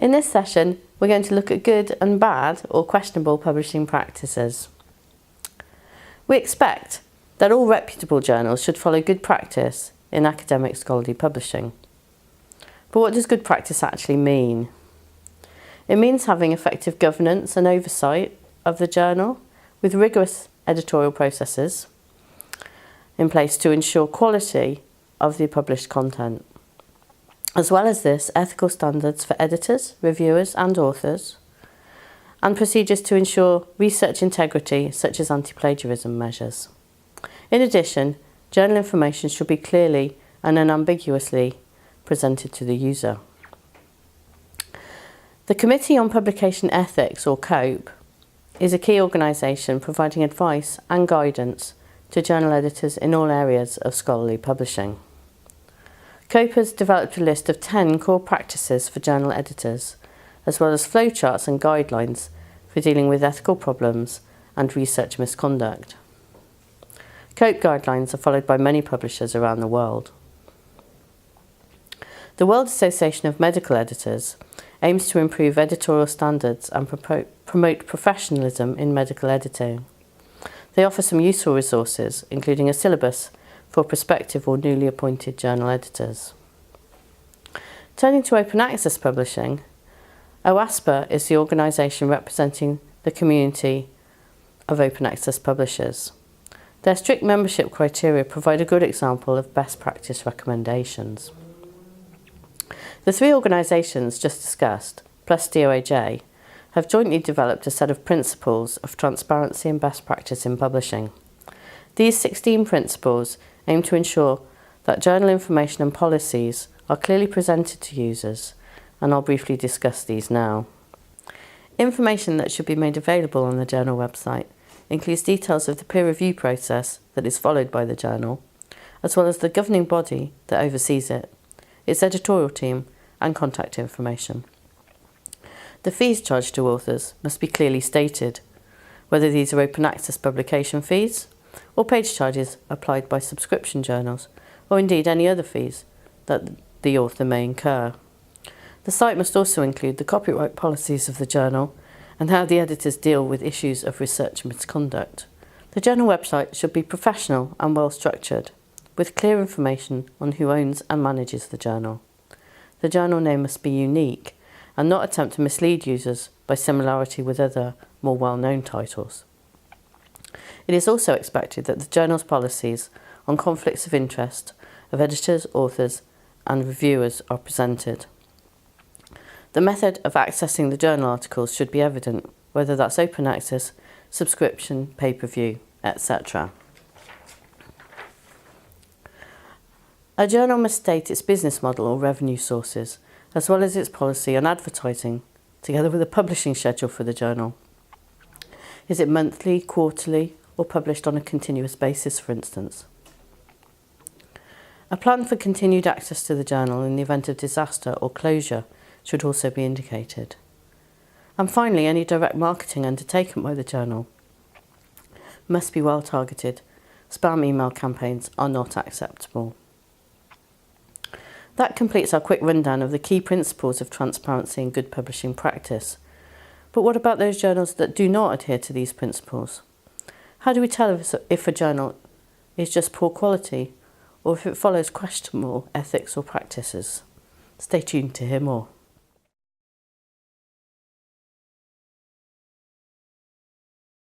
In this session, we're going to look at good and bad or questionable publishing practices. We expect that all reputable journals should follow good practice in academic scholarly publishing. But what does good practice actually mean? It means having effective governance and oversight of the journal with rigorous editorial processes in place to ensure quality of the published content. As well as this, ethical standards for editors, reviewers and authors, and procedures to ensure research integrity such as anti-plagiarism measures. In addition, journal information should be clearly and unambiguously presented to the user. The Committee on Publication Ethics, or COPE, is a key organisation providing advice and guidance to journal editors in all areas of scholarly publishing. COPE has developed a list of 10 core practices for journal editors, as well as flowcharts and guidelines for dealing with ethical problems and research misconduct. COPE guidelines are followed by many publishers around the world. The World Association of Medical Editors aims to improve editorial standards and promote professionalism in medical editing. They offer some useful resources, including a syllabus for prospective or newly appointed journal editors. Turning to open access publishing, OASPA is the organisation representing the community of open access publishers. Their strict membership criteria provide a good example of best practice recommendations. The three organisations just discussed, plus DOAJ, have jointly developed a set of principles of transparency and best practice in publishing. These 16 principles aim to ensure that journal information and policies are clearly presented to users, and I'll briefly discuss these now. Information that should be made available on the journal website includes details of the peer review process that is followed by the journal, as well as the governing body that oversees it, its editorial team, and contact information. The fees charged to authors must be clearly stated, whether these are open access publication fees or page charges applied by subscription journals, or indeed any other fees that the author may incur. The site must also include the copyright policies of the journal and how the editors deal with issues of research misconduct. The journal website should be professional and well structured, with clear information on who owns and manages the journal. The journal name must be unique and not attempt to mislead users by similarity with other, more well-known titles. It is also expected that the journal's policies on conflicts of interest of editors, authors, and reviewers are presented. The method of accessing the journal articles should be evident, whether that's open access, subscription, pay-per-view, etc. A journal must state its business model or revenue sources, as well as its policy on advertising, together with a publishing schedule for the journal. Is it monthly, quarterly, or published on a continuous basis, for instance? A plan for continued access to the journal in the event of disaster or closure should also be indicated. And finally, any direct marketing undertaken by the journal must be well targeted. Spam email campaigns are not acceptable. That completes our quick rundown of the key principles of transparency and good publishing practice. But what about those journals that do not adhere to these principles? How do we tell if a journal is just poor quality or if it follows questionable ethics or practices? Stay tuned to hear more.